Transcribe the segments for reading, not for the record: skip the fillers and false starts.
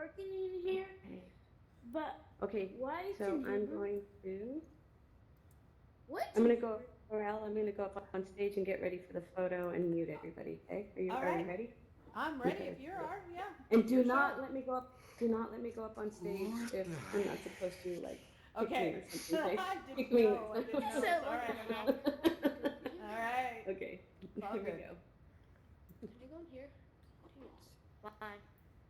working in here, but Okay, why it's so in I'm Hebrew? going to, What's I'm in going to go, Hebrew? Corel, I'm going to go up on stage and get ready for the photo and mute everybody, okay? All Are you right. ready? I'm ready Okay, if you good. are. Yeah, And for sure. do not let me go up on stage if I'm not supposed to, like, kick me Okay. or something, okay? I didn't Kick me know. next I time. didn't It's know. so It's all right. wonderful. All right. Okay, It's all here we good. go. Can I go in here? Bye.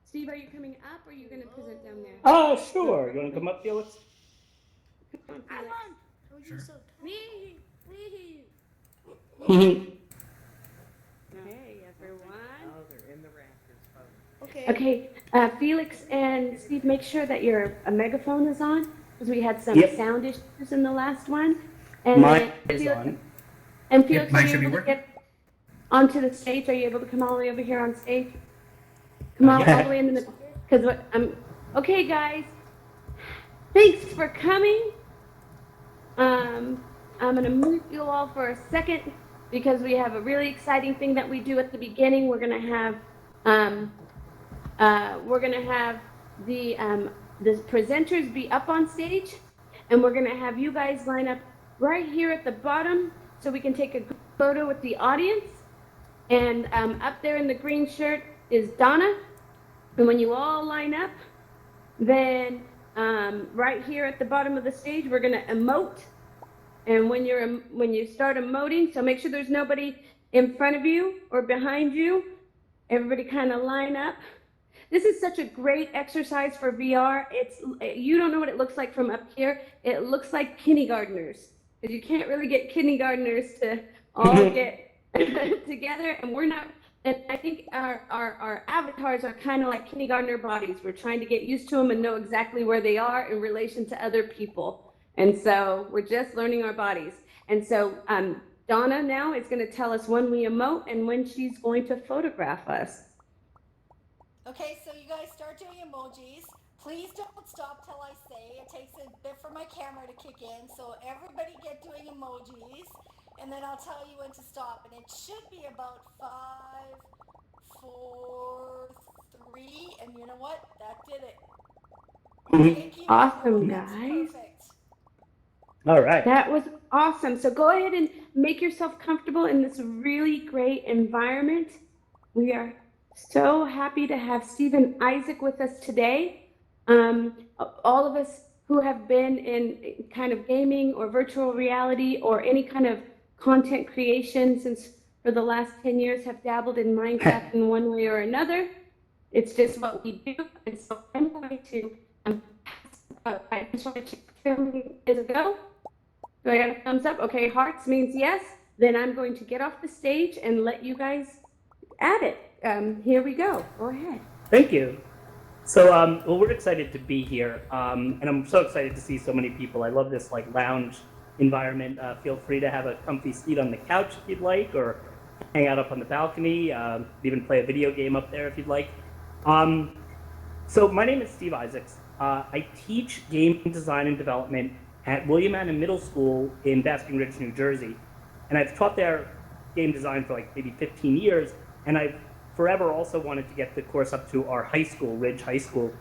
Steve, are you coming up or are you going to present down there? Sure. You want to come up, Felix? Come on, I Felix. want. How are you so tall? Me. Me. Hey, everyone. Oh, they're in the rafters, folks. Okay. Okay, Felix and Steve, make sure that your a megaphone is on because we had some Yep, sound issues in the last one. And mine then is on. It Felix, are mine you should be able to working. get onto the stage? Are you able to come all the way over here on stage? Come all the Yes. way in the middle. Because what I'm okay, guys. Thanks for coming. I'm gonna mute you all for a second because we have a really exciting thing that we do at the beginning. Um, we're gonna have the presenters be up on stage, and we're gonna have you guys line up right here at the bottom so we can take a photo with the audience. And up there in the green shirt is Donna. And when you all line up, then right here at the bottom of the stage, we're gonna emote. And when you start emoting, so make sure there's nobody in front of you or behind you. Everybody kind of line up. This is such a great exercise for VR. You don't know what it looks like from up here. It looks like kindergartners because you can't really get kindergartners to all get together, and we're not. And I think our avatars are kind of like kindergartner bodies. We're trying to get used to them and know exactly where they are in relation to other people. And so we're just learning our bodies. And so Donna now is going to tell us when we emote and when she's going to photograph us. Okay, so you guys start doing emojis. Please don't stop till I say. It takes a bit for my camera to kick in. So everybody get doing emojis, and then I'll tell you when to stop. And it should be about 5, 4, 3, and you know what? That did it. Thank you, Awesome, everyone. That's guys. perfect. All right. That was awesome. So go ahead and make yourself comfortable in this really great environment. We are so happy to have Stephen Isaac with us today. All of us who have been in kind of gaming or virtual reality or any kind of content creation since for the last 10 years have dabbled in Minecraft in one way or another. It's just what we do. And so I'm going to I just want to check filming is a go. Do I got a thumbs up? Okay, hearts means yes. Then I'm going to get off the stage and let you guys add it. Here we go. Go ahead. Thank you. So, well, we're excited to be here, and I'm so excited to see so many people. I love this like lounge environment. Feel free to have a comfy seat on the couch if you'd like, or hang out up on the balcony. Even play a video game up there if you'd like. Um, so, my name is Steve Isaacs. I teach game design and development at William Annan Middle School in Basking Ridge, New Jersey, and I've taught there game design for like maybe 15 years, and I've forever also wanted to get the course up to our high school, Ridge High School.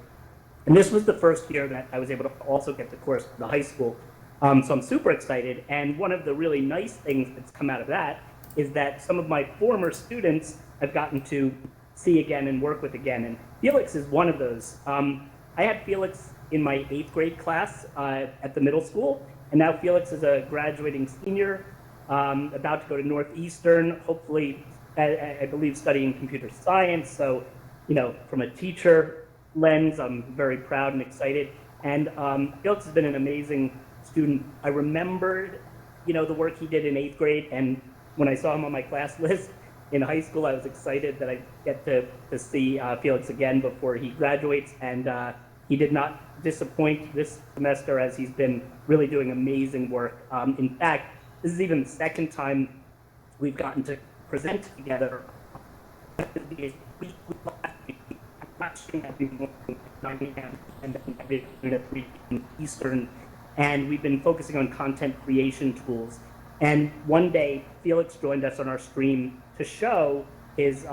And this was the first year that I was able to also get the course to the high school. So I'm super excited. And one of the really nice things that's come out of that is that some of my former students I've gotten to see again and work with again. And Felix is one of those. I had Felix in my 8th grade class at the middle school. And now Felix is a graduating senior, about to go to Northeastern, hopefully I believe studying computer science. So, from a teacher lens, I'm very proud and excited. And Felix has been an amazing student. I remembered, the work he did in 8th grade, and when I saw him on my class list in high school, I was excited that I get to see Felix again before he graduates. And he did not disappoint this semester as he's been really doing amazing work. In fact, this is even the second time we've gotten to present together. And then at 3 Eastern, and we've been focusing on content creation tools. And one day, Felix joined us on our stream to show his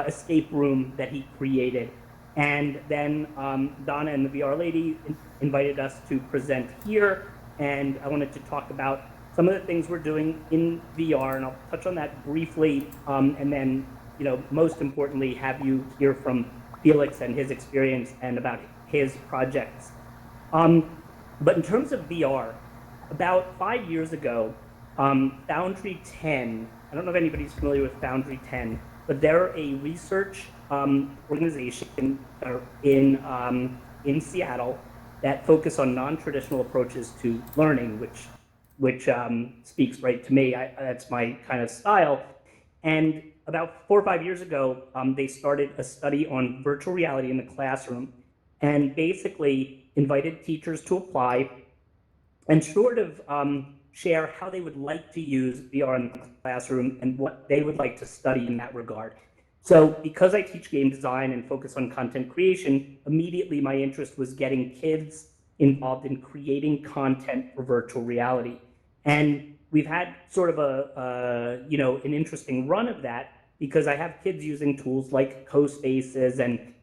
escape room that he created. And then Donna and the VR lady invited us to present here, and I wanted to talk about some of the things we're doing in VR, and I'll touch on that briefly, and then, most importantly, have you hear from Felix and his experience and about his projects. But in terms of VR, about 5 years ago, Foundry 10, I don't know if anybody's familiar with Foundry 10, but they're a research organization in Seattle that focus on non-traditional approaches to learning, which speaks right to me. That's my kind of style. And about 4 or 5 years ago, they started a study on virtual reality in the classroom and basically invited teachers to apply and sort of share how they would like to use VR in the classroom and what they would like to study in that regard. So because I teach game design and focus on content creation, immediately my interest was getting kids involved in creating content for virtual reality. And we've had sort of an interesting run of that because I have kids using tools like CoSpaces and,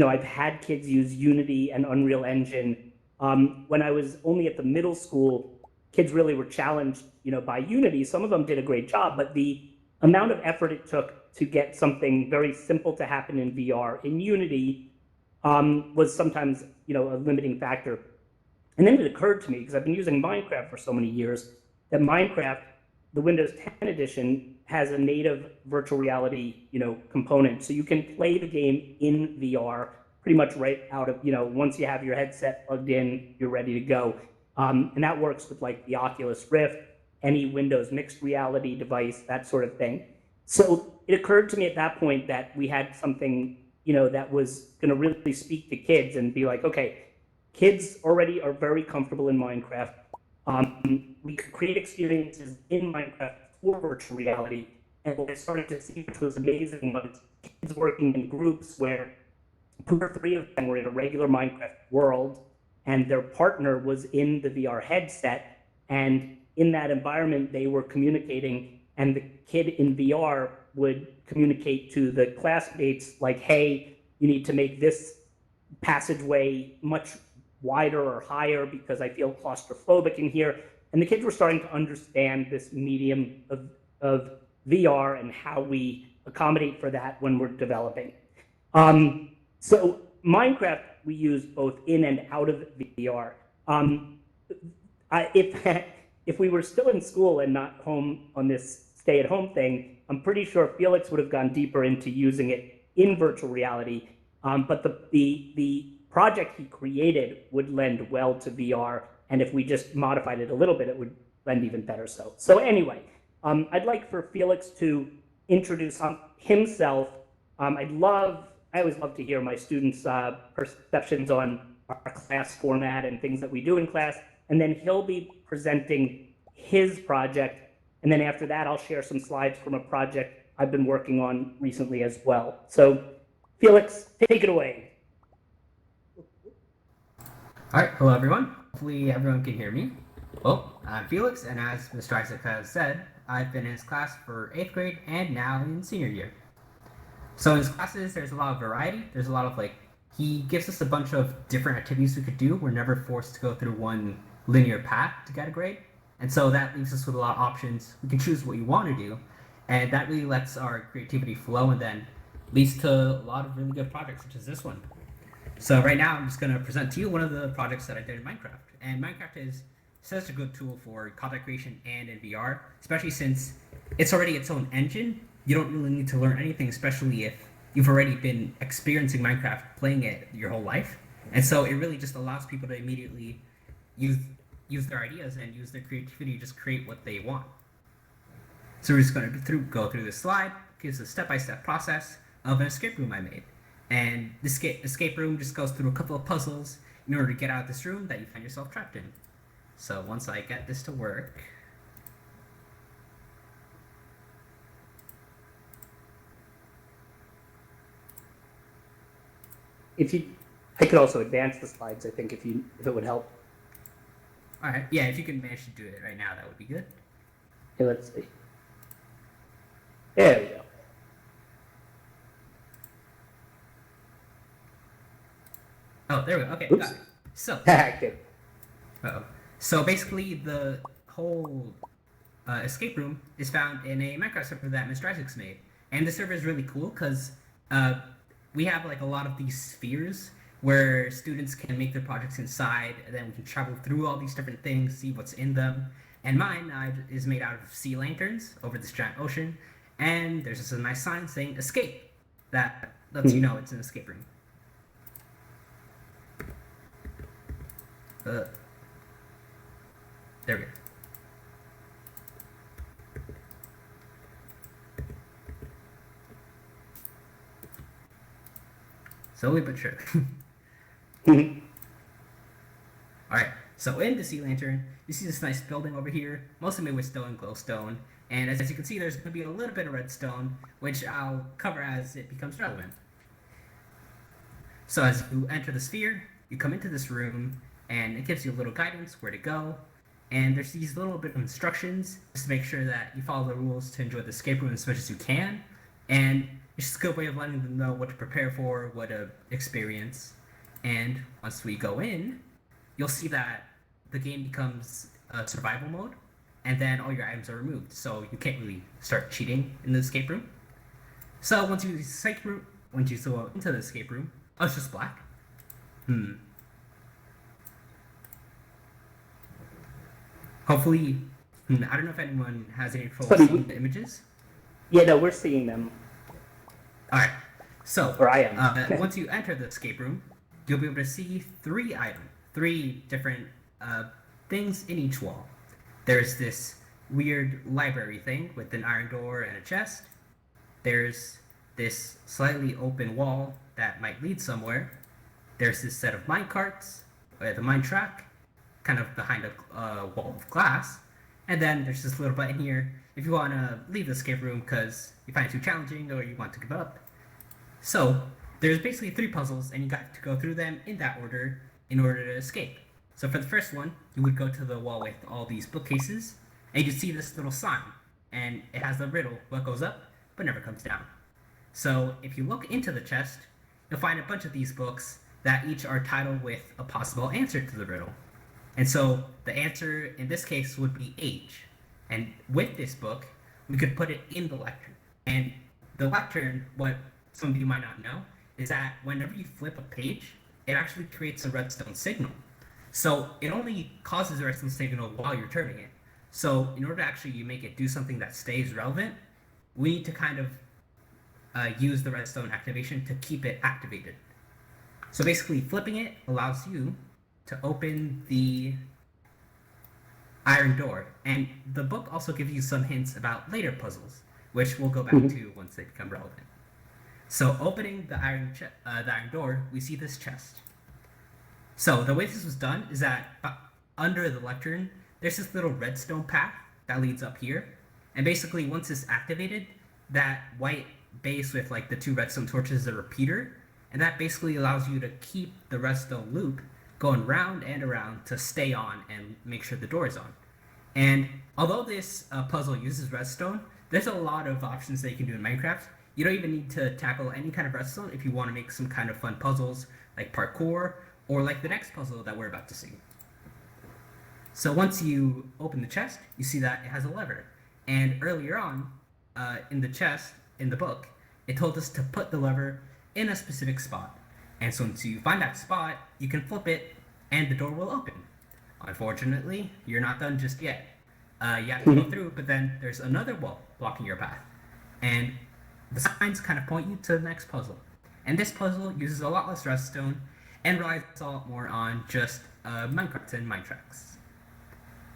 I've had kids use Unity and Unreal Engine. When I was only at the middle school, kids really were challenged, by Unity. Some of them did a great job, but the amount of effort it took to get something very simple to happen in VR in Unity was sometimes, a limiting factor. And then it occurred to me, because I've been using Minecraft for so many years, that Minecraft, the Windows 10 edition, has a native virtual reality, component. So you can play the game in VR pretty much right out of, once you have your headset plugged in, you're ready to go. And that works with like the Oculus Rift, any Windows mixed reality device, that sort of thing. So it occurred to me at that point that we had something, that was going to really speak to kids and be like, okay, kids already are very comfortable in Minecraft. We could create experiences in Minecraft for virtual reality. And what I started to see, which was amazing, was kids working in groups where 2 or 3 of them were in a regular Minecraft world, and their partner was in the VR headset. And in that environment, they were communicating, and the kid in VR would communicate to the classmates like, hey, you need to make this passageway much wider or higher because I feel claustrophobic in here. And the kids were starting to understand this medium of VR and how we accommodate for that when we're developing. So Minecraft, we use both in and out of VR. If we were still in school and not home on this stay-at-home thing, I'm pretty sure Felix would have gone deeper into using it in virtual reality. But the project he created would lend well to VR, and if we just modified it a little bit, it would lend even better. So anyway, I'd like for Felix to introduce himself. I always love to hear my students' perceptions on our class format and things that we do in class, and then he'll be presenting his project, and then after that, I'll share some slides from a project I've been working on recently as well. So, Felix, take it away. All right, hello everyone. Hopefully everyone can hear me. Well, I'm Felix, and as Mr. Isaac has said, I've been in his class for 8th grade and now in senior year. So in his classes, there's a lot of variety. There's a lot of he gives us a bunch of different activities we could do. We're never forced to go through one linear path to get a grade. And so that leaves us with a lot of options. We can choose what you want to do, and that really lets our creativity flow and then leads to a lot of really good projects such as this one. So right now, I'm just going to present to you one of the projects that I did in Minecraft. And Minecraft is such a good tool for content creation and in VR, especially since it's already its own engine. You don't really need to learn anything, especially if you've already been experiencing Minecraft, playing it your whole life. And so it really just allows people to immediately use their ideas and use their creativity to just create what they want. So we're just going to go through this slide. Gives a step-by-step process of an escape room I made. And this escape room just goes through a couple of puzzles in order to get out of this room that you find yourself trapped in. So once I get this to work, I could also advance the slides, I think, if it would help. all right, yeah, if you can manage to do it right now, that would be good. Okay, let's see. There we go. Oh, there we go. Okay, Oops. got it. So, Okay. uh-oh. So basically, the whole escape room is found in a Minecraft server that Mr. Isaacs made, and the server is really cool because we have like a lot of these spheres where students can make their projects inside, and then we can travel through all these different things, see what's in them. And mine is made out of sea lanterns over this giant ocean, and there's just a nice sign saying "escape" that lets you know it's an escape room. There we go. Slowly but sure. Alright, so in the sea lantern, you see this nice building over here, mostly made with stone, glowstone, and as you can see, there's going to be a little bit of redstone, which I'll cover as it becomes relevant. So as you enter the sphere, you come into this room, and it gives you a little guidance where to go, and there's these little bit of instructions just to make sure that you follow the rules to enjoy the escape room as much as you can, and it's just a good way of letting them know what to prepare for, what to experience. And once we go in, you'll see that the game becomes survival mode, and then all your items are removed, so you can't really start cheating in the escape room. So once you go into the escape room, oh, it's just black. Hopefully, I don't know if anyone has any trouble seeing the images. Yeah, no, we're seeing them. Alright, so Or I am. once you enter the escape room, you'll be able to see three different things in each wall. There's this weird library thing with an iron door and a chest. There's this slightly open wall that might lead somewhere. There's this set of mine carts, the mine track, kind of behind a wall of glass. And then there's this little button here if you want to leave the escape room because you find it too challenging or you want to give up. So there's basically 3 puzzles, and you got to go through them in that order in order to escape. So for the first one, you would go to the wall with all these bookcases, and you see this little sign, and it has the riddle, what goes up but never comes down. So if you look into the chest, you'll find a bunch of these books that each are titled with a possible answer to the riddle. And so the answer in this case would be age. And with this book, we could put it in the lectern. And the lectern, what some of you might not know, is that whenever you flip a page, it actually creates a redstone signal. So it only causes a redstone signal while you're turning it. So in order to actually make it do something that stays relevant, we need to kind of use the redstone activation to keep it activated. So basically flipping it allows you to open the iron door, and the book also gives you some hints about later puzzles, which we'll go back to once they become relevant. So opening the iron door, we see this chest. So the way this was done is that under the lectern, there's this little redstone path that leads up here, and basically once it's activated, that white base with like the 2 redstone torches is a repeater, and that basically allows you to keep the redstone loop going round and around to stay on and make sure the door is on. And although this puzzle uses redstone, there's a lot of options that you can do in Minecraft. You don't even need to tackle any kind of redstone if you want to make some kind of fun puzzles like parkour or like the next puzzle that we're about to see. So once you open the chest, you see that it has a lever. And earlier on in the chest, in the book, it told us to put the lever in a specific spot. And so once you find that spot, you can flip it and the door will open. Unfortunately, you're not done just yet. You have to go through, but then there's another wall blocking your path. And the signs kind of point you to the next puzzle. And this puzzle uses a lot less redstone and relies a lot more on just minecarts and mine tracks.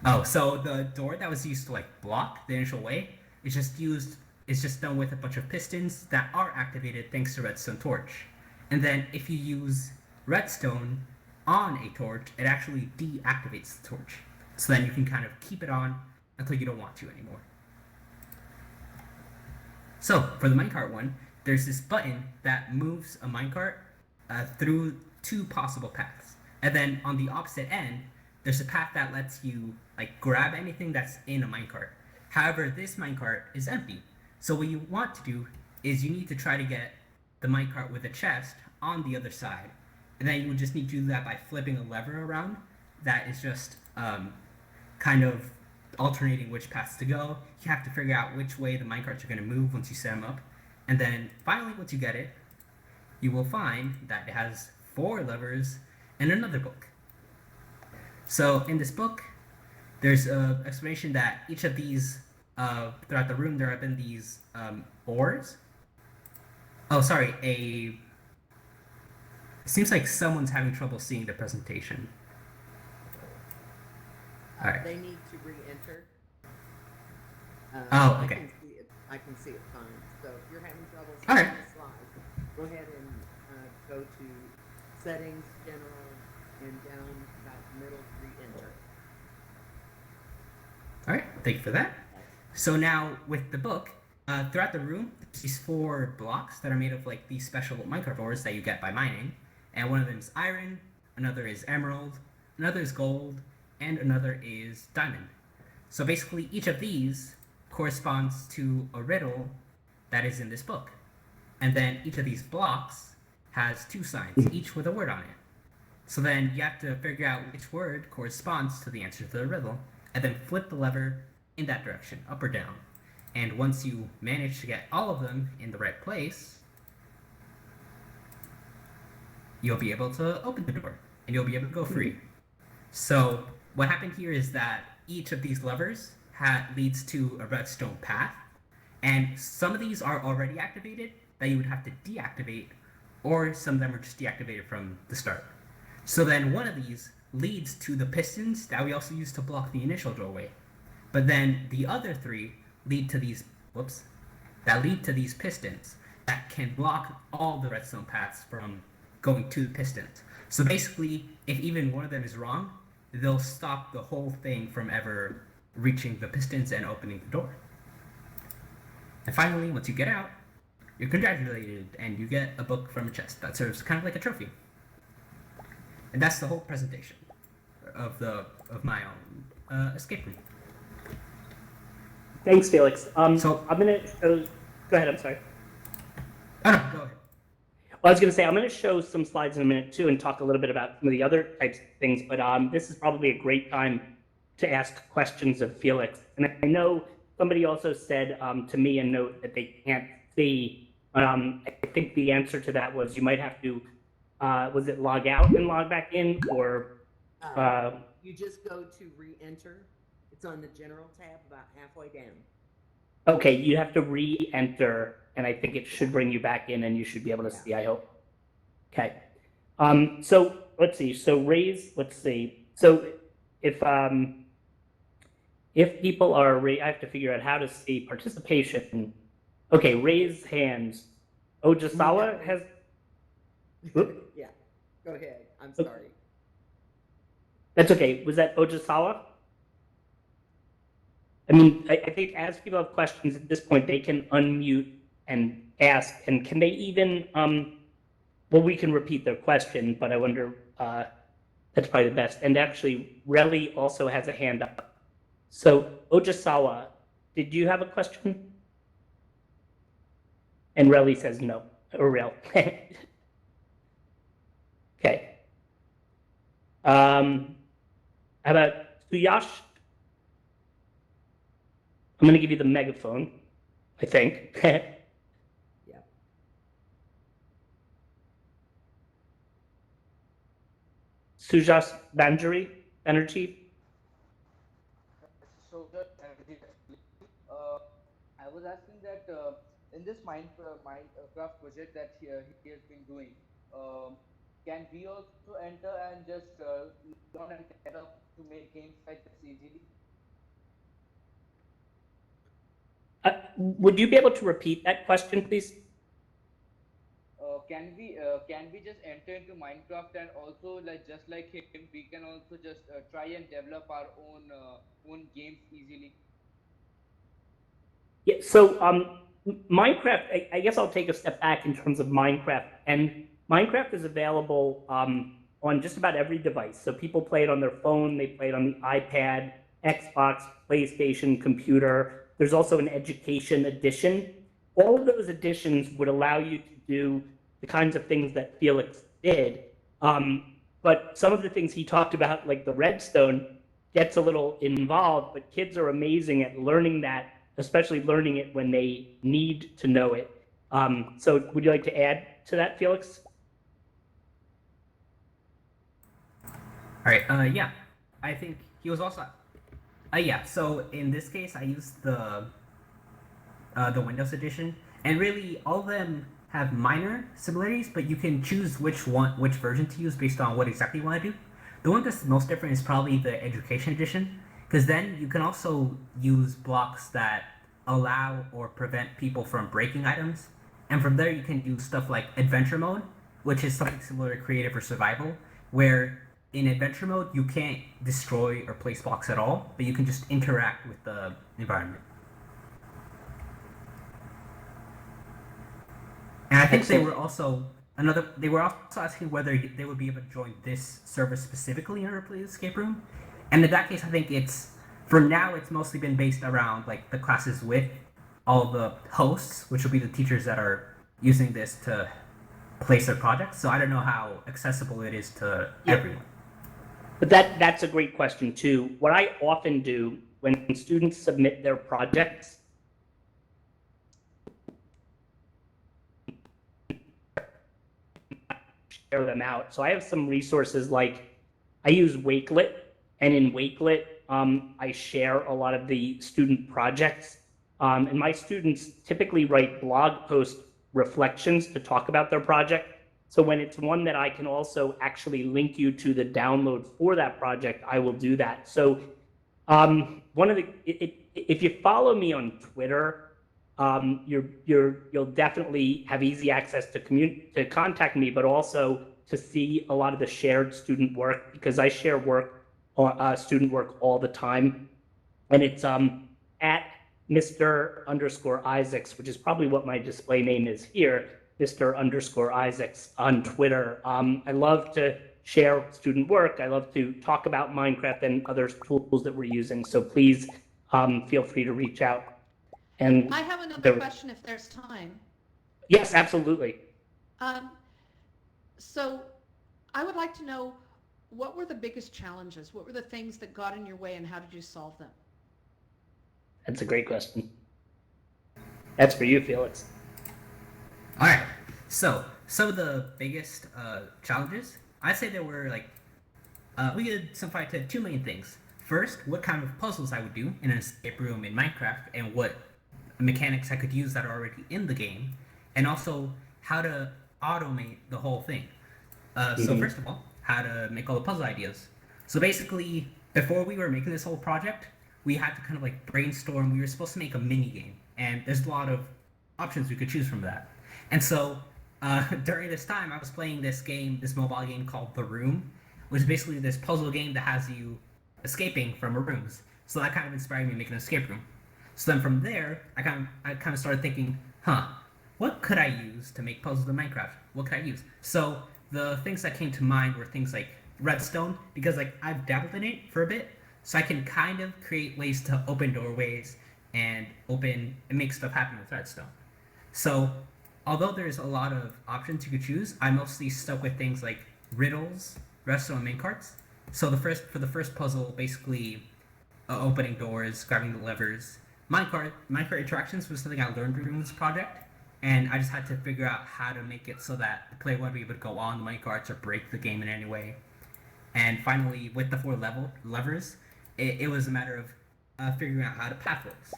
Oh, so the door that was used to like block the initial way is just done with a bunch of pistons that are activated thanks to redstone torch. And then if you use redstone on a torch, it actually deactivates the torch. So then you can kind of keep it on until you don't want to anymore. So for the minecart one, there's this button that moves a minecart through 2 possible paths. And then on the opposite end, there's a path that lets you like grab anything that's in a minecart. However, this minecart is empty. So what you want to do is you need to try to get the minecart with a chest on the other side. and then you would just need to do that by flipping a lever around. That is just kind of alternating which paths to go. You have to figure out which way the minecarts are going to move once you set them up. And then finally, once you get it, you will find that it has 4 levers and another book. So in this book, there's an explanation that each of these, throughout the room, there have been these oars. Oh, sorry, it seems like someone's having trouble seeing the presentation. All right. They need to re-enter. Oh, okay. I can see it fine. So if you're having trouble All seeing right. the slides, go ahead and go to Settings, General, and down about the middle, re-enter. All right, thank you for that. So now with the book, throughout the room, there's these 4 blocks that are made of like these special minecart ores that you get by mining, and one of them is iron, another is emerald, another is gold, and another is diamond. So basically, each of these corresponds to a riddle that is in this book, and then each of these blocks has 2 signs, each with a word on it. So then you have to figure out which word corresponds to the answer to the riddle, and then flip the lever in that direction, up or down. And once you manage to get all of them in the right place, you'll be able to open the door, and you'll be able to go free. So what happened here is that each of these levers leads to a redstone path, and some of these are already activated that you would have to deactivate, or some of them are just deactivated from the start. So then one of these leads to the pistons that we also use to block the initial doorway. But then the other 3 lead to these pistons that can block all the redstone paths from going to the pistons. So basically, if even one of them is wrong, they'll stop the whole thing from ever reaching the pistons and opening the door. And finally, once you get out, you're congratulated and you get a book from a chest that serves kind of like a trophy. And that's the whole presentation of my own escape room. Thanks, Felix. So- I'm gonna show. Go ahead. I'm sorry. Oh no, go ahead. Well, I was going to say I'm going to show some slides in a minute too, and talk a little bit about some of the other types of things. But this is probably a great time to ask questions of Felix. And I know somebody also said to me a note that they can't see. I think the answer to that was you might have to. Was it log out and log back in, or? You just go to re-enter. It's on the General tab about halfway down. Okay, you have to re-enter, and I think it should bring you back in, and you should be able to see, I hope. Okay. So let's see. So let's see. So if people are, I have to figure out how to see participation. Okay, raise hands. Ojasawa has. Whoop. Yeah, go ahead. I'm sorry. That's okay. Was that Ojasawa? I mean, I think as people have questions at this point, they can unmute and ask. And can they even, well, we can repeat their question, but I wonder, that's probably the best. And actually, Relly also has a hand up. So, Ojasawa, did you have a question? And Relly says no, or Rel. Okay. How about Suyash? I'm going to give you the megaphone, I think. Yeah. Sujas Banerjee? So, I was asking that in this Minecraft project that he has been doing, can we also enter and just learn and set up to make games like this easily? Would you be able to repeat that question, please? Can we just enter into Minecraft and also just like him, we can also just try and develop our own games easily? Yeah. So Minecraft. I guess I'll take a step back in terms of Minecraft. And Minecraft is available on just about every device. So people play it on their phone. They play it on the iPad, Xbox, PlayStation, computer. There's also an education edition. All of those editions would allow you to do the kinds of things that Felix did, But some of the things he talked about, like the redstone, gets a little involved, but kids are amazing at learning that, especially learning it when they need to know it. So would you like to add to that, Felix? All right. Yeah. I think he was also. Yeah. So in this case, I used the Windows edition, and really all of them have minor similarities, but you can choose which version to use based on what exactly you want to do. The one that's most different is probably the Education edition, because then you can also use blocks that allow or prevent people from breaking items, and from there you can do stuff like Adventure Mode, which is something similar to Creative or Survival, where in Adventure Mode you can't destroy or place blocks at all, but you can just interact with the environment. And I think they were also asking whether they would be able to join this server specifically in order to play the escape room. And in that case, I think for now it's mostly been based around like the classes with all the hosts, which will be the teachers that are using this to place their projects. So I don't know how accessible it is to everyone. But that's a great question too. What I often do when students submit their projects, share them out. So I have some resources like I use Wakelet, and in Wakelet, I share a lot of the student projects. And my students typically write blog post reflections to talk about their project. So when it's one that I can also actually link you to the download for that project, I will do that. So if you follow me on Twitter, you'll definitely have easy access to contact me, but also to see a lot of the shared student work, because I share student work all the time, and it's at Mr._Isaacs, which is probably what my display name is here, Mr._Isaacs on Twitter. I love to share student work. I love to talk about Minecraft and other tools that we're using. So please feel free to reach out. And I have another question if there's time. Yes, absolutely. So I would like to know, what were the biggest challenges? What were the things that got in your way, and how did you solve them? That's a great question. That's for you, Felix. All right. So some of the biggest challenges, I'd say there were we could simplify it to two main things. First, what kind of puzzles I would do in an escape room in Minecraft, and what mechanics I could use that are already in the game, and also how to automate the whole thing. So first of all, how to make all the puzzle ideas. So basically, before we were making this whole project, we had to kind of brainstorm. We were supposed to make a mini game, and there's a lot of options we could choose from that. And so during this time, I was playing this mobile game called The Room, which is basically this puzzle game that has you escaping from rooms. So that kind of inspired me to make an escape room. So then from there, I kind of started thinking, what could I use to make puzzles in Minecraft? What could I use? So the things that came to mind were things like redstone, because I've dabbled in it for a bit, so I can kind of create ways to open doorways and make stuff happen with redstone. So although there's a lot of options you could choose, I mostly stuck with things like riddles, redstone, and minecarts. So for the first puzzle, basically opening doors, grabbing the levers. Minecart interactions was something I learned during this project, and I just had to figure out how to make it so that the player would be able to go on the minecarts or break the game in any way. And finally, with the 4 levers, it was a matter of figuring out how to path those.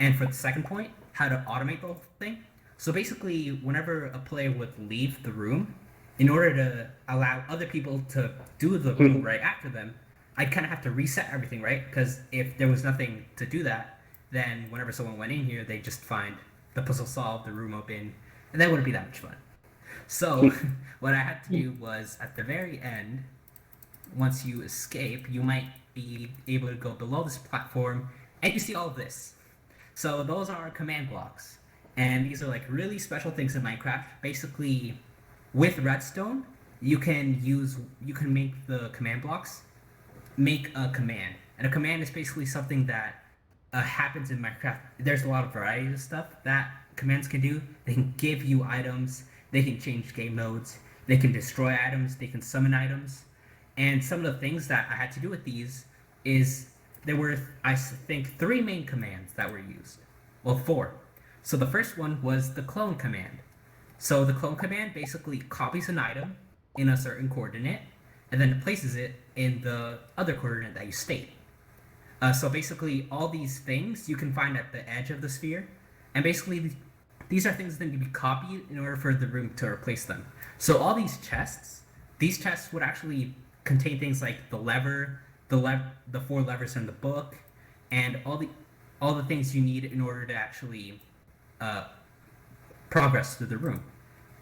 And for the second point, how to automate the whole thing. So basically, whenever a player would leave the room, in order to allow other people to do the room right after them, I'd kind of have to reset everything, right? Because if there was nothing to do that, then whenever someone went in here, they'd just find the puzzle solved, the room open, and that wouldn't be that much fun. So what I had to do was, at the very end, once you escape, you might be able to go below this platform, and you see all of this. So those are command blocks, and these are really special things in Minecraft. Basically, with redstone, you can make the command blocks make a command, and a command is basically something that happens in Minecraft. There's a lot of variety of stuff that commands can do. They can give you items, they can change game modes, They can destroy items, they can summon items. And some of the things that I had to do with these is there were, I think, 3 main commands that were used. Well, 4. So the first one was the clone command. So the clone command basically copies an item in a certain coordinate and then places it in the other coordinate that you state. So basically, all these things you can find at the edge of the sphere, and basically these are things that need to be copied in order for the room to replace them. So all these chests would actually contain things like the lever, the 4 levers in the book, and all the things you need in order to actually progress through the room.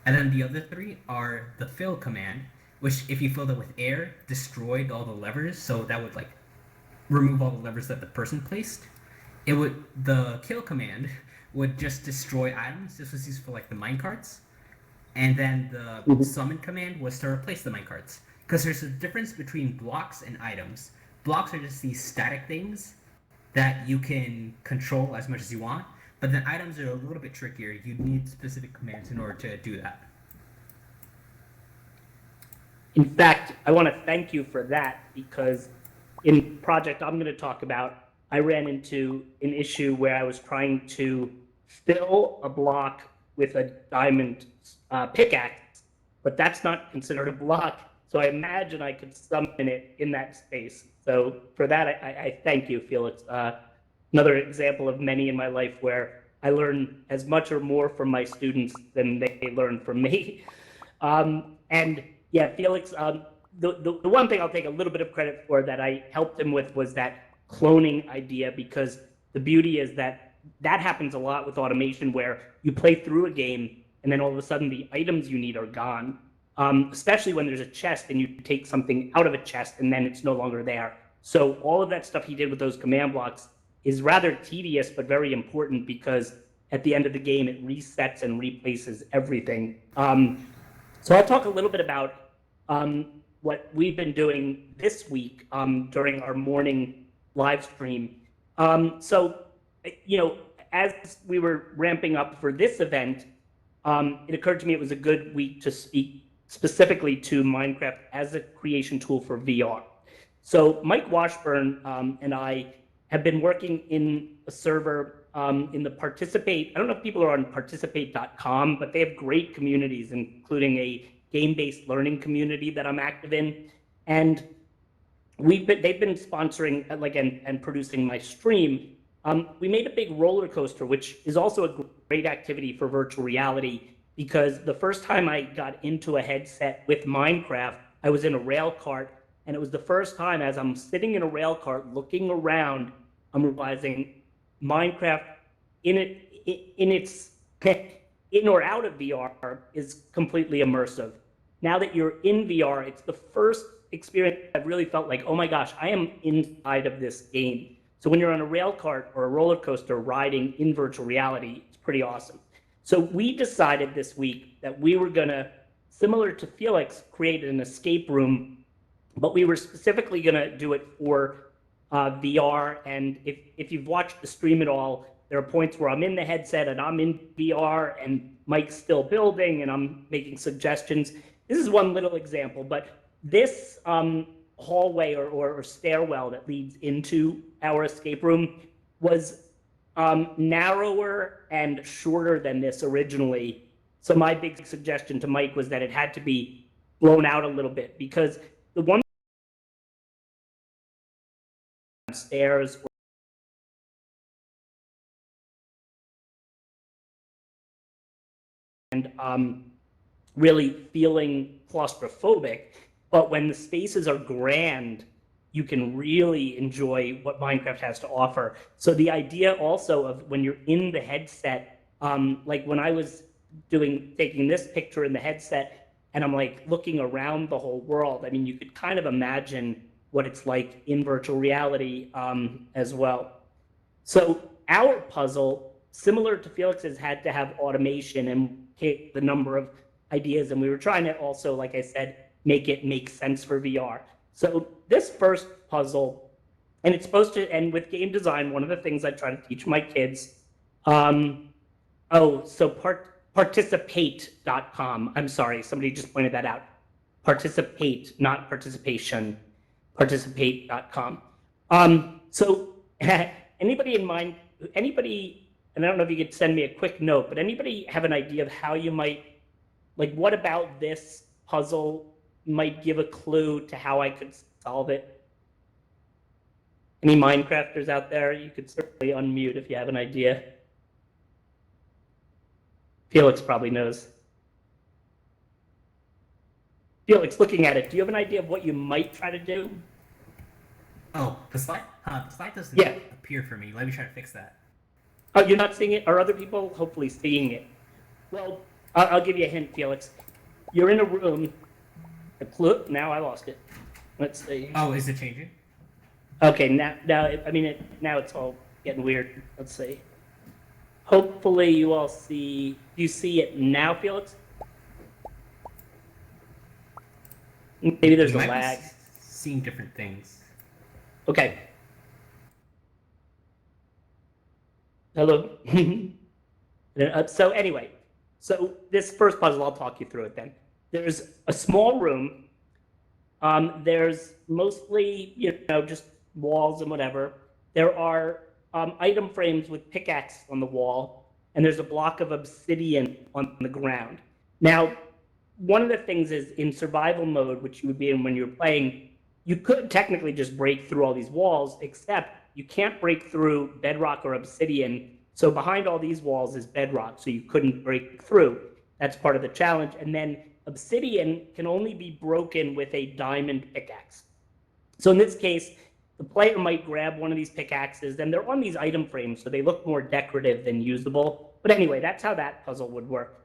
And then the other 3 are the fill command, which if you filled it with air, destroyed all the levers, so that would like remove all the levers that the person placed. The kill command would just destroy items. This was used for like the minecarts. And then the summon command was to replace the minecarts. Because there's a difference between blocks and items. Blocks are just these static things that you can control as much as you want, but then items are a little bit trickier. You need specific commands in order to do that. In fact, I want to thank you for that, because in the project I'm going to talk about, I ran into an issue where I was trying to fill a block with a diamond pickaxe, but that's not considered a block. So I imagine I could summon it in that space. So for that, I thank you, Felix. Another example of many in my life where I learn as much or more from my students than they learn from me. And yeah, Felix, the one thing I'll take a little bit of credit for that I helped him with was that cloning idea, because the beauty is that happens a lot with automation, where you play through a game and then all of a sudden the items you need are gone. Especially when there's a chest and you take something out of a chest and then it's no longer there. So all of that stuff he did with those command blocks is rather tedious, but very important, because at the end of the game, it resets and replaces everything. So I'll talk a little bit about what we've been doing this week during our morning live stream. So, as we were ramping up for this event, it occurred to me it was a good week to speak specifically to Minecraft as a creation tool for VR. So Mike Washburn and I have been working in a server in the Participate. I don't know if people are on participate.com, but they have great communities, including a game-based learning community that I'm active in. And they've been sponsoring and producing my stream. We made a big roller coaster, which is also a great activity for virtual reality, because the first time I got into a headset with Minecraft, I was in a rail cart, and it was the first time as I'm sitting in a rail cart looking around, I'm realizing Minecraft in or out of VR is completely immersive. Now that you're in VR, it's the first experience I've really felt like, oh my gosh, I am inside of this game. So when you're on a rail cart or a roller coaster riding in virtual reality, it's pretty awesome. So we decided this week that we were gonna, similar to Felix, create an escape room, but we were specifically gonna do it for VR. And if you've watched the stream at all, there are points where I'm in the headset and I'm in VR and Mike's still building and I'm making suggestions. This is one little example, but this hallway or stairwell that leads into our escape room was narrower and shorter than this originally. So my big suggestion to Mike was that it had to be blown out a little bit, because the one stairs and really feeling claustrophobic, but when the spaces are grand, you can really enjoy what Minecraft has to offer. So the idea also of when you're in the headset, like when I was taking this picture in the headset and I'm like looking around the whole world, I mean, you could kind of imagine what it's like in virtual reality as well. So our puzzle, similar to Felix's, had to have automation and hit the number of ideas. And we were trying to also, like I said, make it make sense for VR. So this first puzzle, and it's supposed to end with game design. One of the things I try to teach my kids. So part participate.com. I'm sorry, somebody just pointed that out. Participate, not participation. Participate.com. So anybody in mind, anybody, and I don't know if you could send me a quick note, but anybody have an idea of how you might, like what about this puzzle might give a clue to how I could solve it? Any Minecrafters out there? You could certainly unmute if you have an idea. Felix probably knows. Felix, looking at it, do you have an idea of what you might try to do? Oh, the slide? The slide doesn't Yeah. appear for me. Let me try to fix that. Oh, you're not seeing it? Are other people hopefully seeing it? Well, I'll give you a hint, Felix. You're in a room. A clue? Now I lost it. Let's see. Oh, is it changing? Okay, now now it's all getting weird. Let's see. Hopefully you all see. Do you see it now, Felix? Maybe there's You a might be lag. Seeing different things. Okay. Hello. So anyway, so this first puzzle, I'll talk you through it then. There's a small room. There's mostly, just walls and whatever. There are item frames with pickaxe on the wall, and there's a block of obsidian on the ground. Now, one of the things is in survival mode, which you would be in when you're playing, you could technically just break through all these walls, except you can't break through bedrock or obsidian. So behind all these walls is bedrock, so you couldn't break through. That's part of the challenge. And then obsidian can only be broken with a diamond pickaxe. So in this case, the player might grab one of these pickaxes, and they're on these item frames, so they look more decorative than usable. But anyway, that's how that puzzle would work.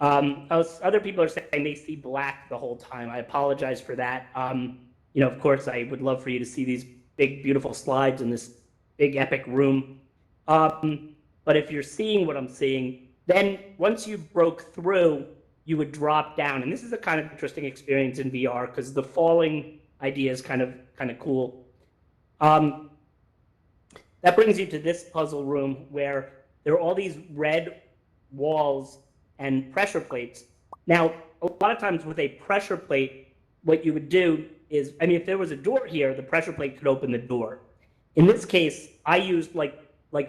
Other people are saying they see black the whole time. I apologize for that. Of course, I would love for you to see these big, beautiful slides in this big, epic room. But if you're seeing what I'm seeing, then once you broke through, you would drop down. And this is a kind of interesting experience in VR because the falling idea is kind of cool. That brings you to this puzzle room where there are all these red walls and pressure plates. Now, a lot of times with a pressure plate, what you would do is, if there was a door here, the pressure plate could open the door. In this case, I used, like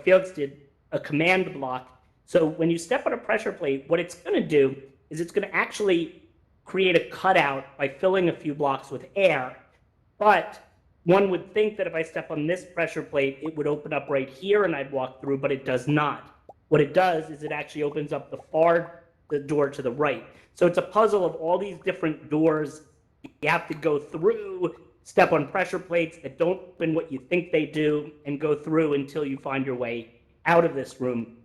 Felix did, a command block. So when you step on a pressure plate, what it's going to do is it's going to actually create a cutout by filling a few blocks with air. But one would think that if I step on this pressure plate, it would open up right here and I'd walk through, but it does not. What it does is it actually opens up the door to the right. So it's a puzzle of all these different doors. You have to go through, step on pressure plates that don't open what you think they do, and go through until you find your way out of this room.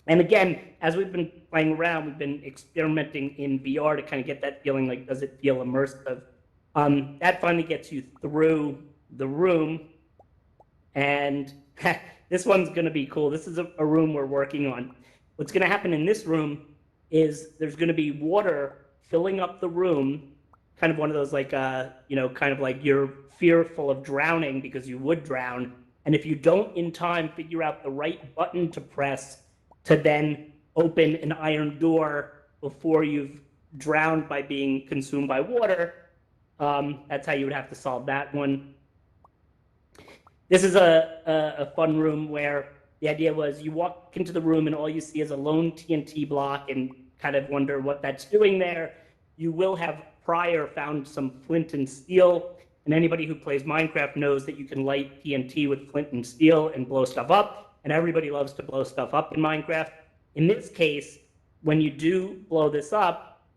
And again, as we've been playing around, we've been experimenting in VR to kind of get that feeling like, does it feel immersive? That finally gets you through the room. And this one's going to be cool. This is a room we're working on. What's going to happen in this room is there's going to be water filling up the room, kind of one of those kind of like you're fearful of drowning because you would drown. And if you don't in time figure out the right button to press to then open an iron door before you've drowned by being consumed by water, that's how you would have to solve that one. This is a fun room where the idea was you walk into the room and all you see is a lone TNT block and kind of wonder what that's doing there. You will have prior found some flint and steel, and anybody who plays Minecraft knows that you can light TNT with flint and steel and blow stuff up, and everybody loves to blow stuff up in Minecraft. In this case, when you do blow this up,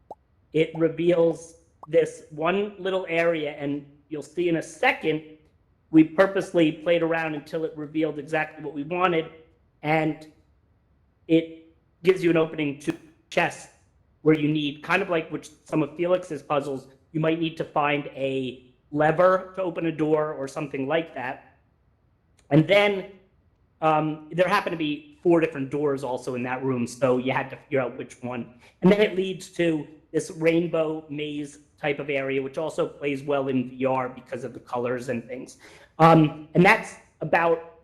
it reveals this one little area, and you'll see in a second, we purposely played around until it revealed exactly what we wanted, and it gives you an opening to chest where you need, kind of like which some of Felix's puzzles, you might need to find a lever to open a door or something like that. And then there happened to be 4 different doors also in that room, so you had to figure out which one. And then it leads to this rainbow maze type of area, which also plays well in VR because of the colors and things. And that's about,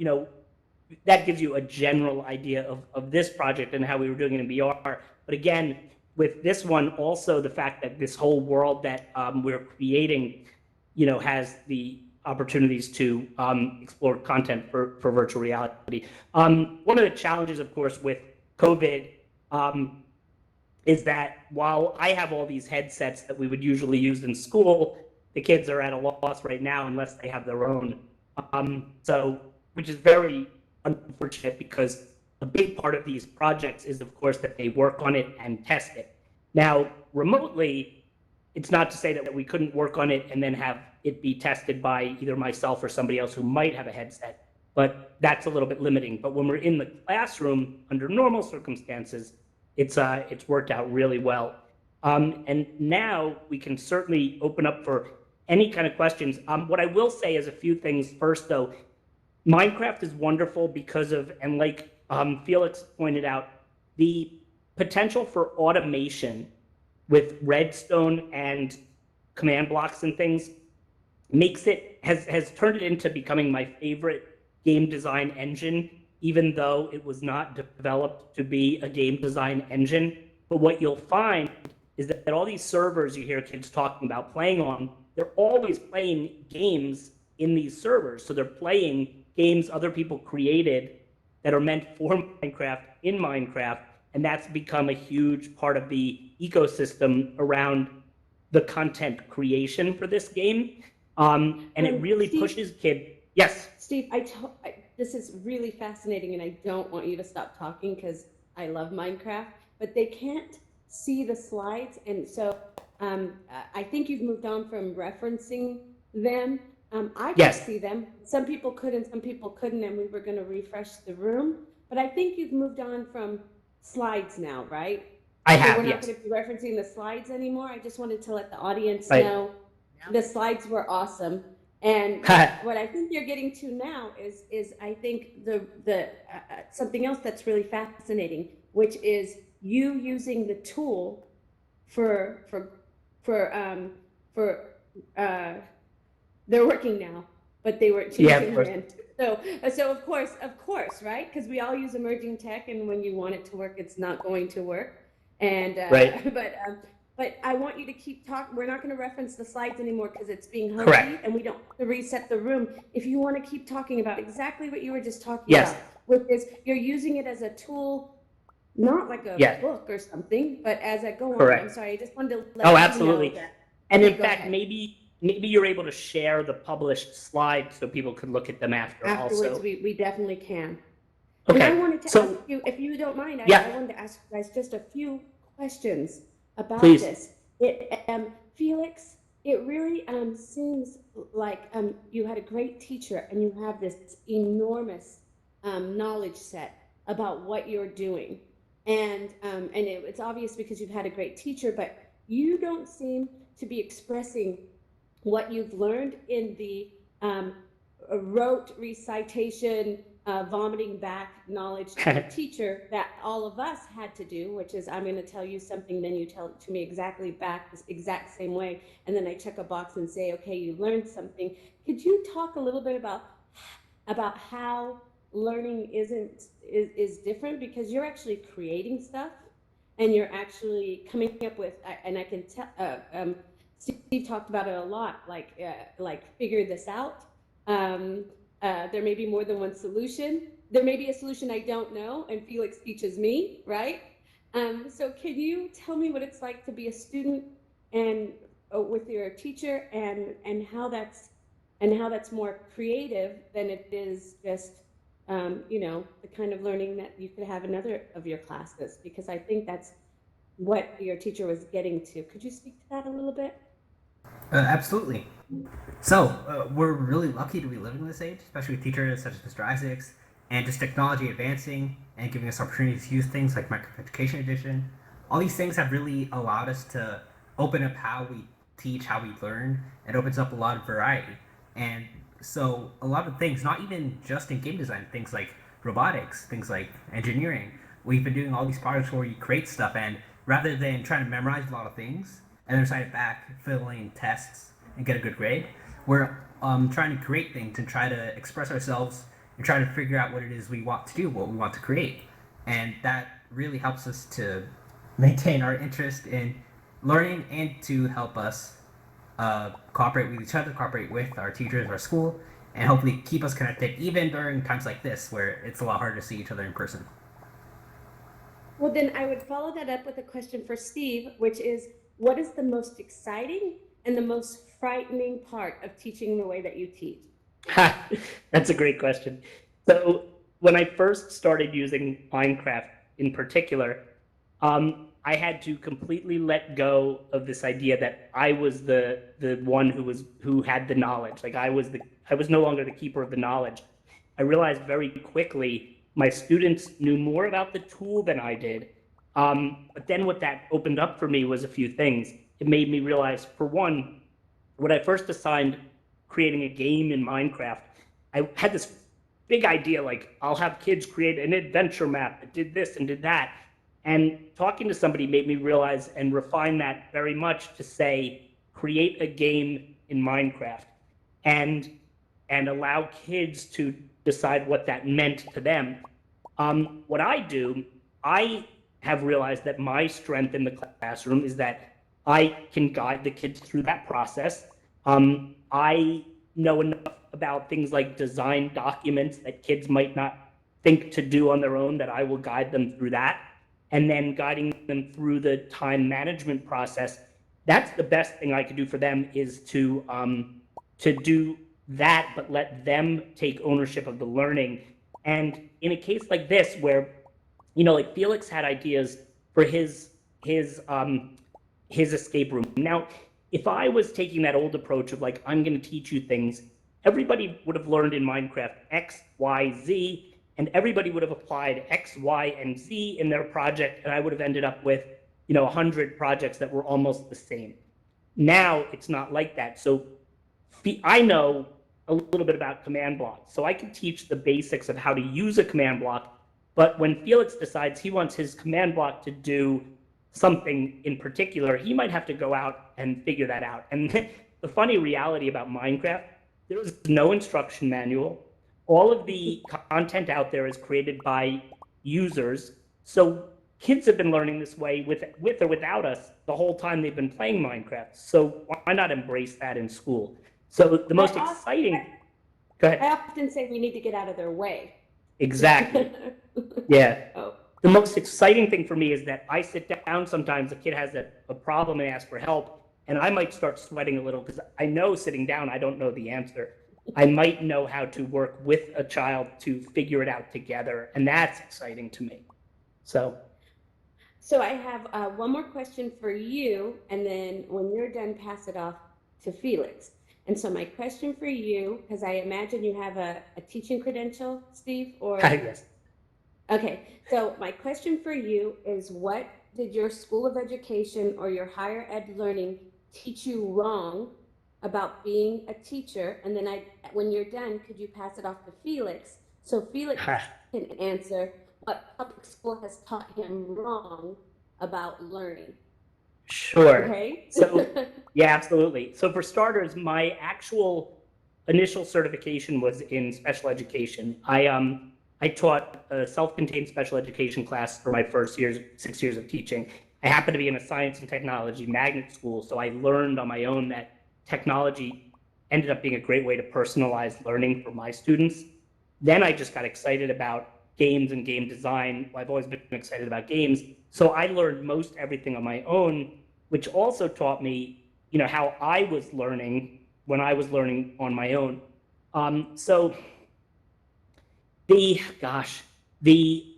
that gives you a general idea of this project and how we were doing it in VR. But again, with this one, also the fact that this whole world that we're creating, has the opportunities to explore content for virtual reality. One of the challenges, of course, with COVID is that while I have all these headsets that we would usually use in school, the kids are at a loss right now unless they have their own. Which is very unfortunate because a big part of these projects is, of course, that they work on it and test it. Now, remotely, it's not to say that we couldn't work on it and then have it be tested by either myself or somebody else who might have a headset, but that's a little bit limiting. But when we're in the classroom under normal circumstances, it's worked out really well. And now we can certainly open up for any kind of questions. What I will say is a few things. First, though, Minecraft is wonderful because of, and like Felix pointed out, the potential for automation with redstone and command blocks and things has turned it into becoming my favorite game design engine, even though it was not developed to be a game design engine. But what you'll find is that all these servers you hear kids talking about playing on, they're always playing games in these servers. So they're playing games other people created that are meant for Minecraft in Minecraft, and that's become a huge part of the ecosystem around the content creation for this game. And it really Steve, pushes kids. Yes. Steve, this is really fascinating, and I don't want you to stop talking because I love Minecraft, but they can't see the slides, and so I think you've moved on from referencing them. I could see them. Some people could and some people couldn't, and we were going to refresh the room. But I think you've moved on from slides now, right? I have, we're not yes. going to be referencing the slides anymore. I just wanted to let the audience know the slides were awesome. And what I think you're getting to now is I think the something else that's really fascinating, which is you using the tool for they're working now, but they were changing then. So of course, right? Because we all use emerging tech, and when you want it to work, it's not going to work. And but I want you to keep talking. We're not going to reference the slides anymore because it's being hosted, and we don't have to reset the room. If you want to keep talking about exactly what you were just talking about, which is you're using it as a tool, not like a book or something, but as a go on. I'm sorry, I just wanted to let you absolutely. know that. And in fact, maybe you're able to share the published slides so people could look at them afterwards. Also. We definitely can. Okay. And I wanted to ask you, if you don't mind, I wanted to ask you guys just a few questions about this. Felix, it really seems like you had a great teacher and you have this enormous knowledge set about what you're doing. And it's obvious because you've had a great teacher, but you don't seem to be expressing what you've learned in the rote recitation, vomiting back knowledge to the teacher that all of us had to do, which is I'm going to tell you something, then you tell it to me exactly back this exact same way, and then I check a box and say, okay, you learned something. Could you talk a little bit about how learning is different, because you're actually creating stuff and you're actually coming up with, and I can tell, Steve talked about it a lot, like figure this out. There may be more than one solution. There may be a solution I don't know, and Felix teaches me, right? So can you tell me what it's like to be a student and with your teacher, and how that's more creative than it is just the kind of learning that you could have in other of your classes? Because I think that's what your teacher was getting to. Could you speak to that a little bit? Absolutely. So, we're really lucky to be living in this age, especially with teachers such as Mr. Isaacs, and just technology advancing and giving us opportunities to use things like Minecraft Education Edition. All these things have really allowed us to open up how we teach, how we learn. It opens up a lot of variety. And so a lot of things, not even just in game design, things like robotics, things like engineering, we've been doing all these projects where you create stuff, and rather than trying to memorize a lot of things and then recite it back, fill in tests, and get a good grade, we're trying to create things and try to express ourselves and try to figure out what it is we want to do, what we want to create. And that really helps us to maintain our interest in learning and to help us cooperate with each other, cooperate with our teachers, our school, and hopefully keep us connected even during times like this where it's a lot harder to see each other in person. Well, then I would follow that up with a question for Steve, which is, what is the most exciting and the most frightening part of teaching the way that you teach? That's a great question. So when I first started using Minecraft in particular, I had to completely let go of this idea that I was the one who had the knowledge. Like I was no longer the keeper of the knowledge. I realized very quickly my students knew more about the tool than I did. But then what that opened up for me was a few things. It made me realize, for one, when I first assigned creating a game in Minecraft, I had this big idea, like I'll have kids create an adventure map that did this and did that. And talking to somebody made me realize and refine that very much to say, create a game in Minecraft and allow kids to decide what that meant to them. What I do, I have realized that my strength in the classroom is that I can guide the kids through that process. I know enough about things like design documents that kids might not think to do on their own, that I will guide them through that. And then guiding them through the time management process. That's the best thing I could do for them, is to do that, but let them take ownership of the learning. And in a case like this, where, like Felix had ideas for his escape room. Now, if I was taking that old approach of like, I'm going to teach you things, everybody would have learned in Minecraft X, Y, Z, and everybody would have applied X, Y, and Z in their project, and I would have ended up with, 100 projects that were almost the same. Now, it's not like that. So I know a little bit about command blocks, so I can teach the basics of how to use a command block, but when Felix decides he wants his command block to do something in particular, he might have to go out and figure that out. And the funny reality about Minecraft, there was no instruction manual. All of the content out there is created by users. So kids have been learning this way with or without us the whole time they've been playing Minecraft. So why not embrace that in school? So the most exciting, go ahead. I often say we need to get out of their way. Exactly. Yeah. Oh. The most exciting thing for me is that I sit down sometimes, a kid has a problem and asks for help, and I might start sweating a little because I know sitting down I don't know the answer. I might know how to work with a child to figure it out together, and that's exciting to me. So I have one more question for you, and then when you're done, pass it off to Felix. And so my question for you, because I imagine you have a teaching credential, Steve, or? yes. Okay, so my question for you is, what did your School of Education or your higher ed learning teach you wrong about being a teacher? And then when you're done, could you pass it off to Felix so Felix can answer what public school has taught him wrong about learning? Sure. Okay. So, yeah, absolutely. So for starters, my actual initial certification was in special education. I taught a self-contained special education class for my first 6 years of teaching. I happened to be in a science and technology magnet school, so I learned on my own that technology ended up being a great way to personalize learning for my students. Then I just got excited about games and game design. Well, I've always been excited about games. So I learned most everything on my own, which also taught me, how I was learning when I was learning on my own. So the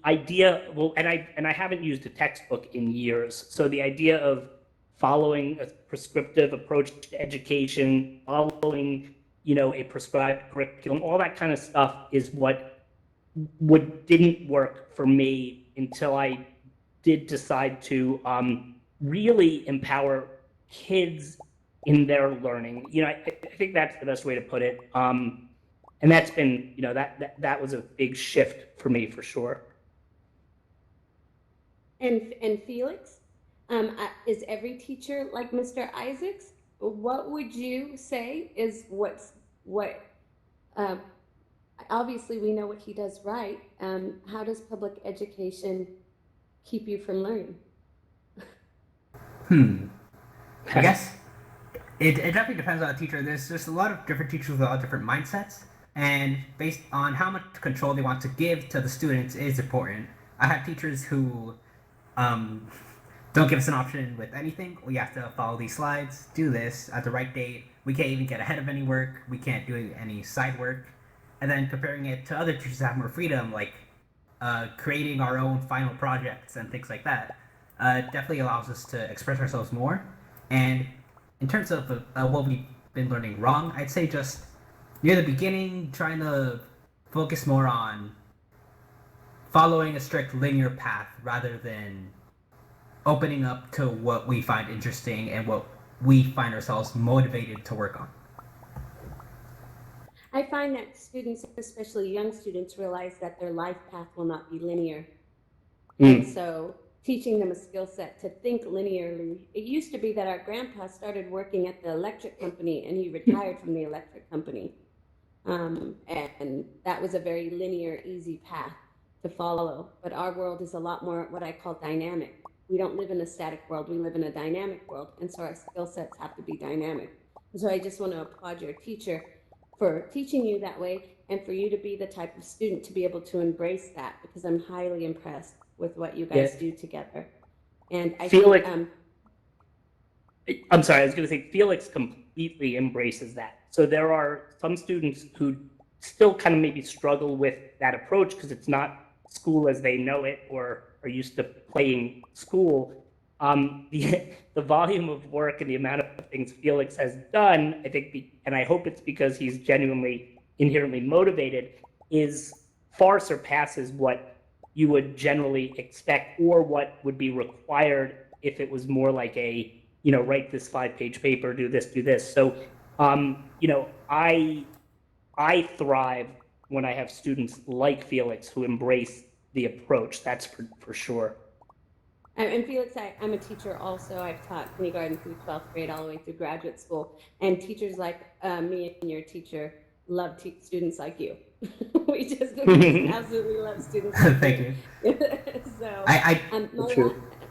idea, well, and I haven't used a textbook in years. So the idea of following a prescriptive approach to education, following, a prescribed curriculum, all that kind of stuff is what didn't work for me until I did decide to really empower kids in their learning. I think that's the best way to put it. And that's been, that was a big shift for me, for sure. And Felix, is every teacher like Mr. Isaacs? What would you say is what obviously we know what he does right. How does public education keep you from learning? I guess it definitely depends on the teacher. There's just a lot of different teachers with all different mindsets, and based on how much control they want to give to the students is important. I have teachers who um, don't give us an option with anything. We have to follow these slides, do this at the right date. We can't even get ahead of any work. We can't do any side work. And then comparing it to other teachers that have more freedom, like creating our own final projects and things like that, definitely allows us to express ourselves more. And in terms of what we've been learning wrong, I'd say just near the beginning, trying to focus more on following a strict linear path rather than opening up to what we find interesting and what we find ourselves motivated to work on. I find that students, especially young students, realize that their life path will not be linear. And so teaching them a skill set to think linearly. It used to be that our grandpa started working at the electric company and he retired from the electric company. And that was a very linear, easy path to follow. But our world is a lot more what I call dynamic. We don't live in a static world, we live in a dynamic world. And so our skill sets have to be dynamic. And so I just want to applaud your teacher for teaching you that way and for you to be the type of student to be able to embrace that, because I'm highly impressed with what you guys do together. And I Felix, think, I'm sorry, I was going to say Felix completely embraces that. So there are some students who still kind of maybe struggle with that approach because it's not school as they know it or are used to playing school. The volume of work and the amount of things Felix has done, I think, and I hope it's because he's genuinely inherently motivated, is far surpasses what you would generally expect or what would be required if it was more like a, write this 5-page paper, do this. So, I thrive when I have students like Felix who embrace the approach. That's for sure. and Felix, I'm a teacher also. I've taught kindergarten through 12th grade all the way through graduate school. And teachers like me and your teacher love students like you. we just absolutely love students like Thank you. So,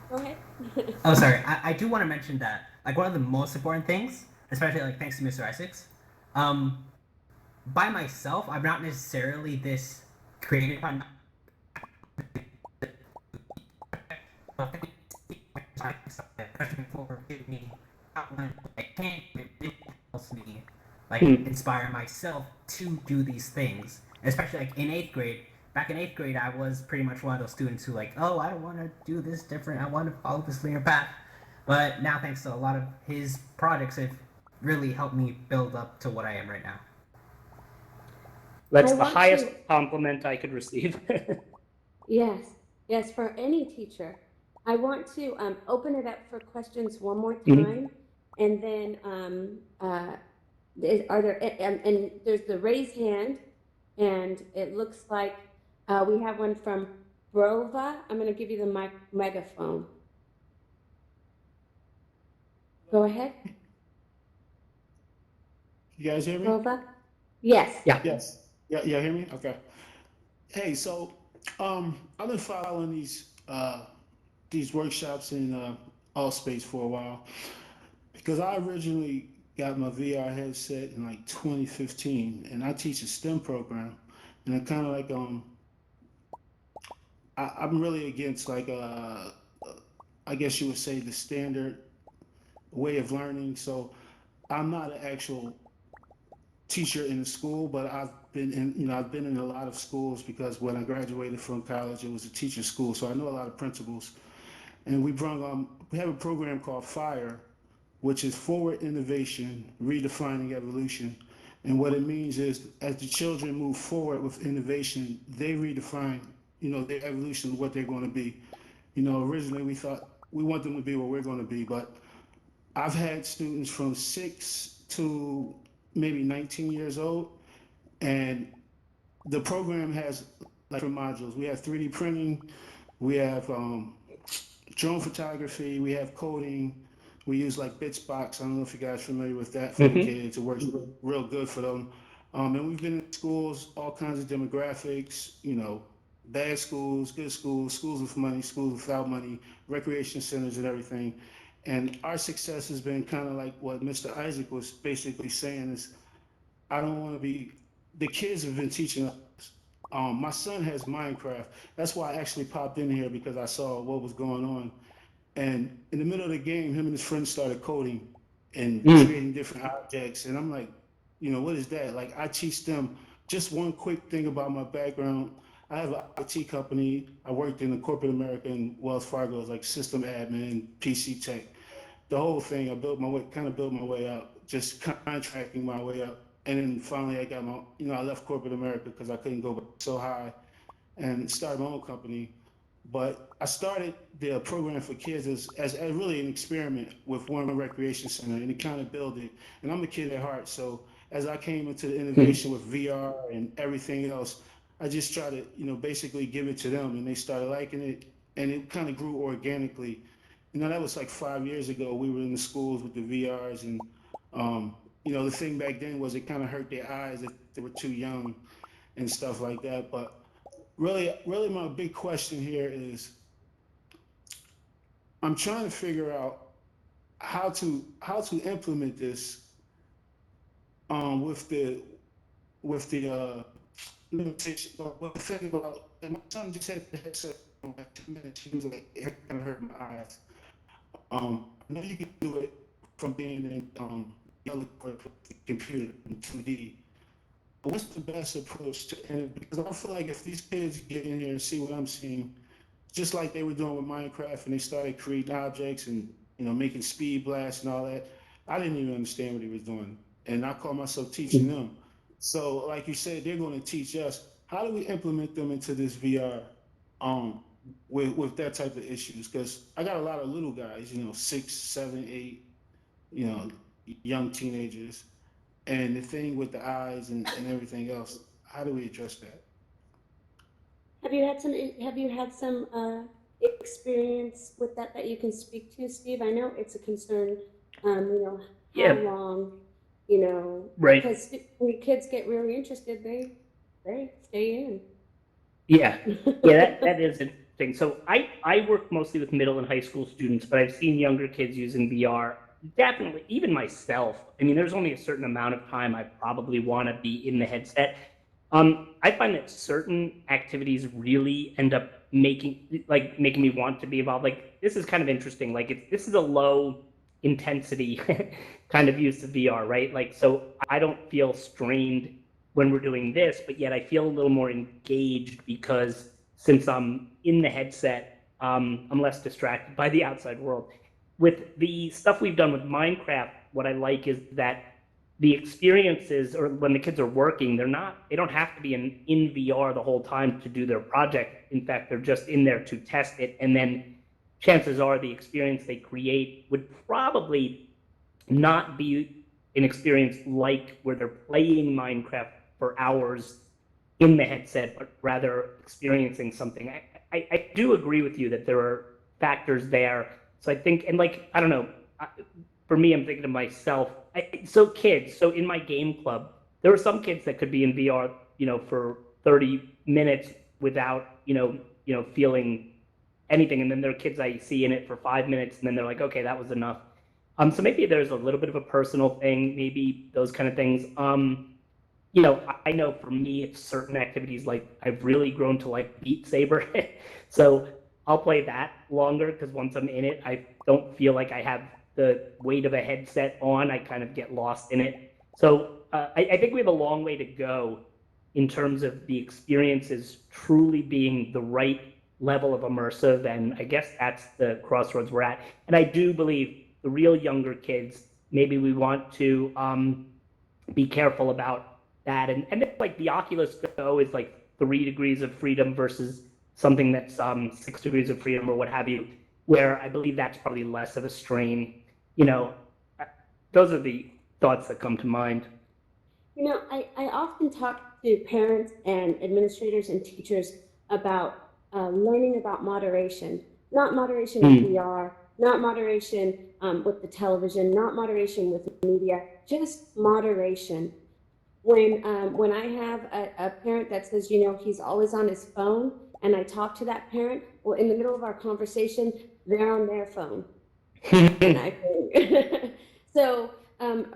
go ahead. Oh, sorry. I do want to mention that, like, one of the most important things, especially, like, thanks to Mr. Isaacs, by myself, I'm not necessarily this creative. Helps me like inspire myself to do these things, especially like in 8th grade. Back in 8th grade, I was pretty much one of those students who like, oh, I don't want to do this different. I want to follow this linear path. But now, thanks to a lot of his projects, it really helped me build up to what I am right now. That's the highest compliment I could receive. Yes, for any teacher. I want to open it up for questions one more time, and then are there and there's the raised hand, and it looks like we have one from Brova. I'm going to give you the megaphone. Go ahead. You guys hear me? Brova? Yes. Yeah. Yes. Yeah, hear me? Okay. Hey, so I've been following these workshops in Allspace for a while because I originally got my VR headset in like 2015, and I teach a STEM program, and I'm kind of like I'm really against like I guess you would say the standard way of learning. So I'm not an actual teacher in the school, but I've been in a lot of schools because when I graduated from college, it was a teacher school, so I know a lot of principals. And we have a program called FIRE, which is Forward Innovation, Redefining Evolution. And what it means is, as the children move forward with innovation, they redefine, their evolution of what they're going to be. Originally we thought we want them to be what we're going to be, but I've had students from 6 to maybe 19 years old, and the program has like modules. We have 3D printing, we have drone photography, we have coding, we use like Bitsbox. I don't know if you guys are familiar with that for the kids. It works real good for them. And we've been in schools, all kinds of demographics, bad schools, good schools, schools with money, schools without money, recreation centers and everything. And our success has been kind of like what Mr. Isaac was basically saying is, I don't want to be, the kids have been teaching us. My son has Minecraft. That's why I actually popped in here because I saw what was going on. And in the middle of the game, him and his friends started coding and creating different objects. And I'm like, what is that? Like, I teach them just one quick thing about my background. I have an IT company. I worked in the corporate America and Wells Fargo as like system admin, PC tech. The whole thing, I built my way up, just contracting my way up. And then finally I got I left corporate America because I couldn't go so high and started my own company. But I started the program for kids as really an experiment with Warren Recreation Center, and it kind of built it. And I'm a kid at heart, so as I came into the innovation with VR and everything else, I just tried to, basically give it to them, and they started liking it, and it kind of grew organically. That was like 5 years ago. We were in the schools with the VRs, and the thing back then was it kind of hurt their eyes if they were too young and stuff like that. But really my big question here is I'm trying to figure out how to implement this with the limitation. Well, the thing about, and my son just had the headset for like 2 minutes. He was like, it kind of hurt my eyes. I know you can do it from being in yellow for the computer in 2D. But what's the best approach to end? Because I feel like if these kids get in here and see what I'm seeing, just like they were doing with Minecraft, and they started creating objects and making speed blasts and all that, I didn't even understand what he was doing, and I call myself teaching them. So, like you said, they're going to teach us. How do we implement them into this VR with that type of issues? Because I got a lot of little guys, 6, 7, 8, young teenagers. And the thing with the eyes and everything else, how do we address that? Have you had some experience with that you can speak to, Steve? I know it's a concern. How long? Right. Because when kids get really interested, they stay in. Yeah, that is interesting. So I work mostly with middle and high school students, but I've seen younger kids using VR. Definitely, even myself. I mean, there's only a certain amount of time I probably want to be in the headset. I find that certain activities really end up making me want to be involved. Like, this is kind of interesting. Like, this is a low intensity kind of use of VR, right? Like, so I don't feel strained when we're doing this, but yet I feel a little more engaged because since I'm in the headset, I'm less distracted by the outside world. With the stuff we've done with Minecraft, what I like is that the experiences, or when the kids are working, they don't have to be in VR the whole time to do their project. In fact, they're just in there to test it. And then chances are the experience they create would probably not be an experience like where they're playing Minecraft for hours in the headset, but rather experiencing something. I do agree with you that there are factors there. So I think, and like, I don't know, for me, I'm thinking to myself, so in my game club, there are some kids that could be in VR, for 30 minutes without, feeling anything. And then there are kids I see in it for 5 minutes, and then they're like, okay, that was enough. So maybe there's a little bit of a personal thing, maybe those kind of things. I know for me, it's certain activities, like I've really grown to like Beat Saber. So I'll play that longer because once I'm in it, I don't feel like I have the weight of a headset on. I kind of get lost in it. So I think we have a long way to go in terms of the experiences truly being the right level of immersive. And I guess that's the crossroads we're at. And I do believe the real younger kids, maybe we want to be careful about that. And like the Oculus Go is like 3 degrees of freedom versus something that's 6 degrees of freedom or what have you, where I believe that's probably less of a strain. Those are the thoughts that come to mind. I often talk to parents and administrators and teachers about learning about moderation, not moderation with VR, not moderation with the television, not moderation with the media, just moderation. When I have a parent that says, he's always on his phone, and I talk to that parent, well, in the middle of our conversation, they're on their phone. And I think so.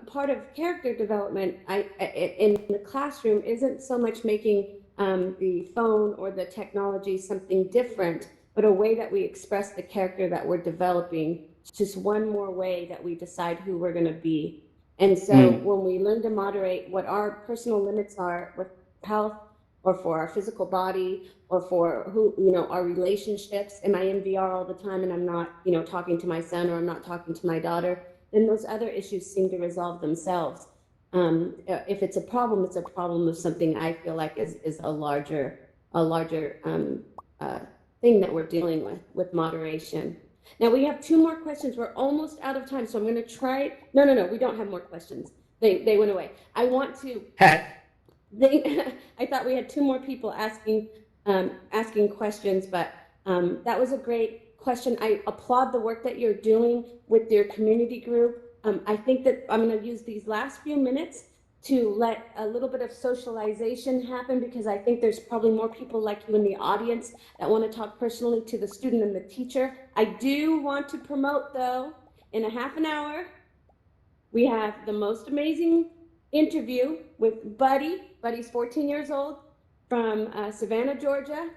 Part of character development, in the classroom, isn't so much making the phone or the technology something different, but a way that we express the character that we're developing. It's just one more way that we decide who we're going to be. And so when we learn to moderate what our personal limits are with health, or for our physical body, or for who, our relationships, am I in VR all the time and I'm not, talking to my son, or I'm not talking to my daughter, then those other issues seem to resolve themselves. If it's a problem of something I feel like is a larger thing that we're dealing with moderation. Now we have 2 more questions. We're almost out of time, so I'm going to try. No, we don't have more questions. They went away. I want to. I thought we had 2 more people asking questions, but that was a great question. I applaud the work that you're doing with your community group. I think that I'm going to use these last few minutes to let a little bit of socialization happen, because I think there's probably more people like you in the audience that want to talk personally to the student and the teacher. I do want to promote, though, in a half an hour, we have the most amazing interview with Buddy. Buddy's 14 years old from Savannah, Georgia.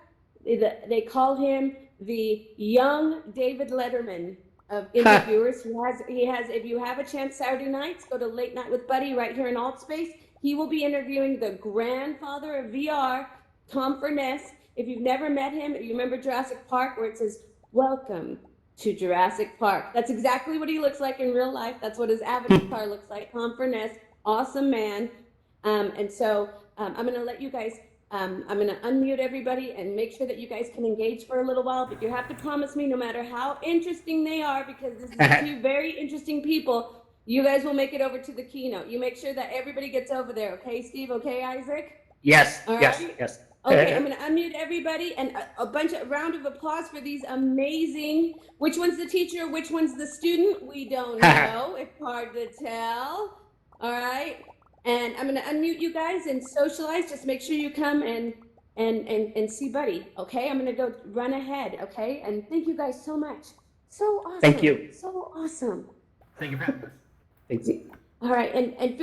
They call him the young David Letterman of interviewers. He has, if you have a chance Saturday nights, go to Late Night with Buddy right here in AltSpace. He will be interviewing the grandfather of VR, Tom Furness. If you've never met him, you remember Jurassic Park, where it says, "Welcome to Jurassic Park." That's exactly what he looks like in real life. That's what his avatar looks like, Tom Furness. Awesome man. And so I'm going to let you guys, I'm going to unmute everybody and make sure that you guys can engage for a little while, but you have to promise me, no matter how interesting they are, because this is 2 very interesting people, you guys will make it over to the keynote. You make sure that everybody gets over there. Okay, Steve? Okay, Isaac? Yes, All yes, right? yes. Okay, I'm going to unmute everybody, and a round of applause for these amazing, which one's the teacher, which one's the student? We don't know. It's hard to tell. All right. And I'm going to unmute you guys and socialize. Just make sure you come and see Buddy. Okay. I'm going to go run ahead. Okay. And thank you guys so much. So awesome. Thank you. So awesome. Thank you for having us. Thanks. All right. And